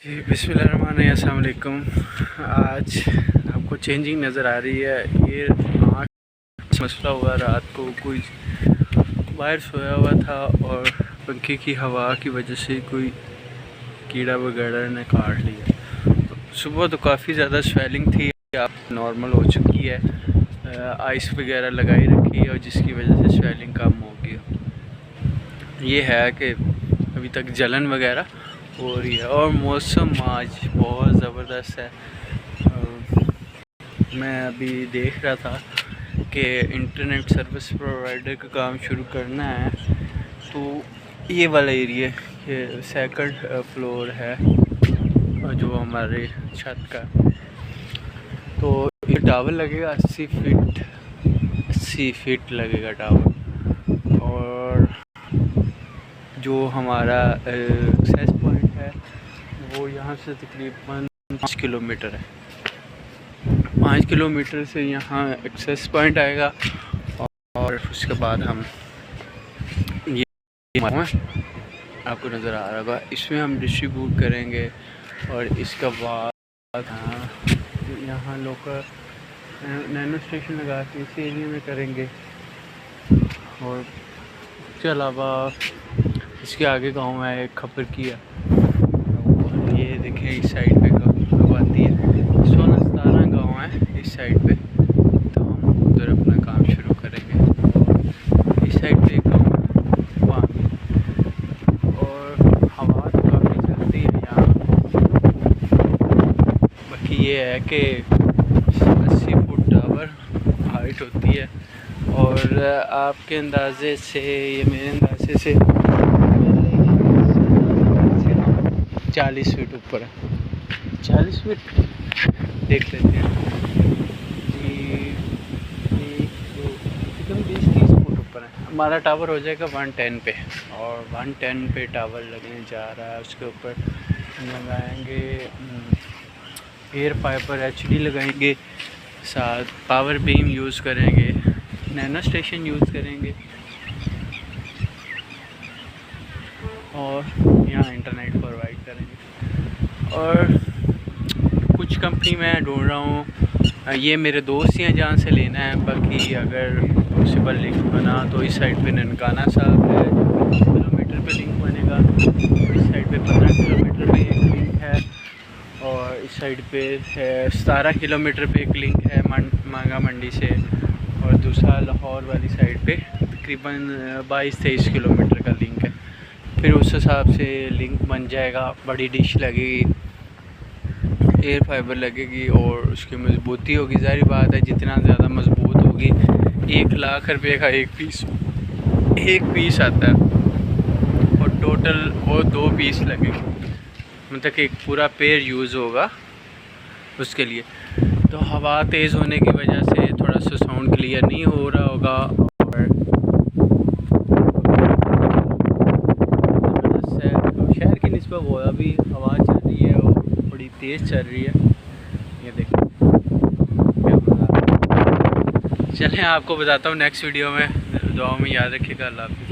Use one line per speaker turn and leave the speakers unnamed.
जी बिस्मिल्लाहिर्रहमानिर्रहीम, अस्सलाम वालेकुम। आज आपको चेंजिंग नज़र आ रही है। ये 8 मसला हुआ, रात को कोई बाहर सोया हुआ था और पंखे की हवा की वजह से कोई कीड़ा वगैरह ने काट लिया। सुबह तो काफ़ी ज़्यादा स्वेलिंग थी, अब नॉर्मल हो चुकी है। आइस वगैरह लगाई रखी है और जिसकी वजह से स्वेलिंग कम हो गई। ये है कि अभी तक जलन वगैरह हो रही है और मौसम आज बहुत ज़बरदस्त है। मैं अभी देख रहा था कि इंटरनेट सर्विस प्रोवाइडर का काम शुरू करना है, तो ये वाला एरिया ये सेकंड फ्लोर है जो हमारे छत का। तो ये टावर लगेगा 80 फीट लगेगा टावर। और जो हमारा एक्सेस पॉइंट है वो यहाँ से तकरीबन 5 किलोमीटर है। 5 किलोमीटर से यहाँ एक्सेस पॉइंट आएगा और उसके बाद हम ये आपको नज़र आ रहा होगा, इसमें हम डिस्ट्रीब्यूट करेंगे। और इसके बाद यहाँ लोकल नैनो स्टेशन लगा के इस एरिया में करेंगे। और इसके अलावा इसके आगे गांव है एक खपर किया, ये देखें इस साइड पे गाँव आती है। 16-17 गाँव है इस साइड पे, तो हम उधर अपना काम शुरू करेंगे। और इस साइड पे एक गाँव है वहाँ भी, और हवा तो काफ़ी चलती है यहाँ। बाकी ये है कि 80 फुट टावर हाइट होती है और आपके अंदाजे से, ये मेरे अंदाजे से 40 फीट ऊपर है। 40 फीट देख लेते हैं जी, 20-30 फुट ऊपर है। हमारा टावर हो जाएगा 110 पे, और 110 पे टावर लगने जा रहा है। उसके ऊपर लगाएंगे एयर फाइबर HD लगाएंगे, साथ पावर बीम यूज़ करेंगे, नैनो स्टेशन यूज़ करेंगे और यहाँ इंटरनेट प्रोवाइड करेंगे। और कुछ कंपनी मैं ढूंढ रहा हूँ, ये मेरे दोस्त ही हैं जहाँ से लेना है। बाकी अगर पॉसिबल लिंक बना तो इस साइड पे ननकाना साहब है, 20 किलोमीटर पे लिंक बनेगा। इस साइड पे 15 किलोमीटर पे एक लिंक है, और इस साइड पे 17 किलोमीटर पे एक लिंक है मांगा मंडी से। और दूसरा लाहौर वाली साइड पे तकरीबन 22-23 किलोमीटर का लिंक है। फिर उस हिसाब से लिंक बन जाएगा। बड़ी डिश लगेगी, एयर फाइबर लगेगी और उसकी मजबूती होगी। ज़ाहिर बात है जितना ज़्यादा मजबूत होगी, 1 लाख रुपये का एक पीस आता है और टोटल वो 2 पीस लगेंगे, मतलब कि एक पूरा पेयर यूज़ होगा उसके लिए। तो हवा तेज़ होने की वजह से थोड़ा सा साउंड क्लियर नहीं हो रहा होगा। और शहर की निस्बत वो अभी हवा चल रही है और बड़ी तेज़ चल रही है। ये देखो क्या मज़ा। चलें आपको बताता हूँ नेक्स्ट वीडियो में। दुआ में याद रखिएगा। अल्लाह हाफ़िज़।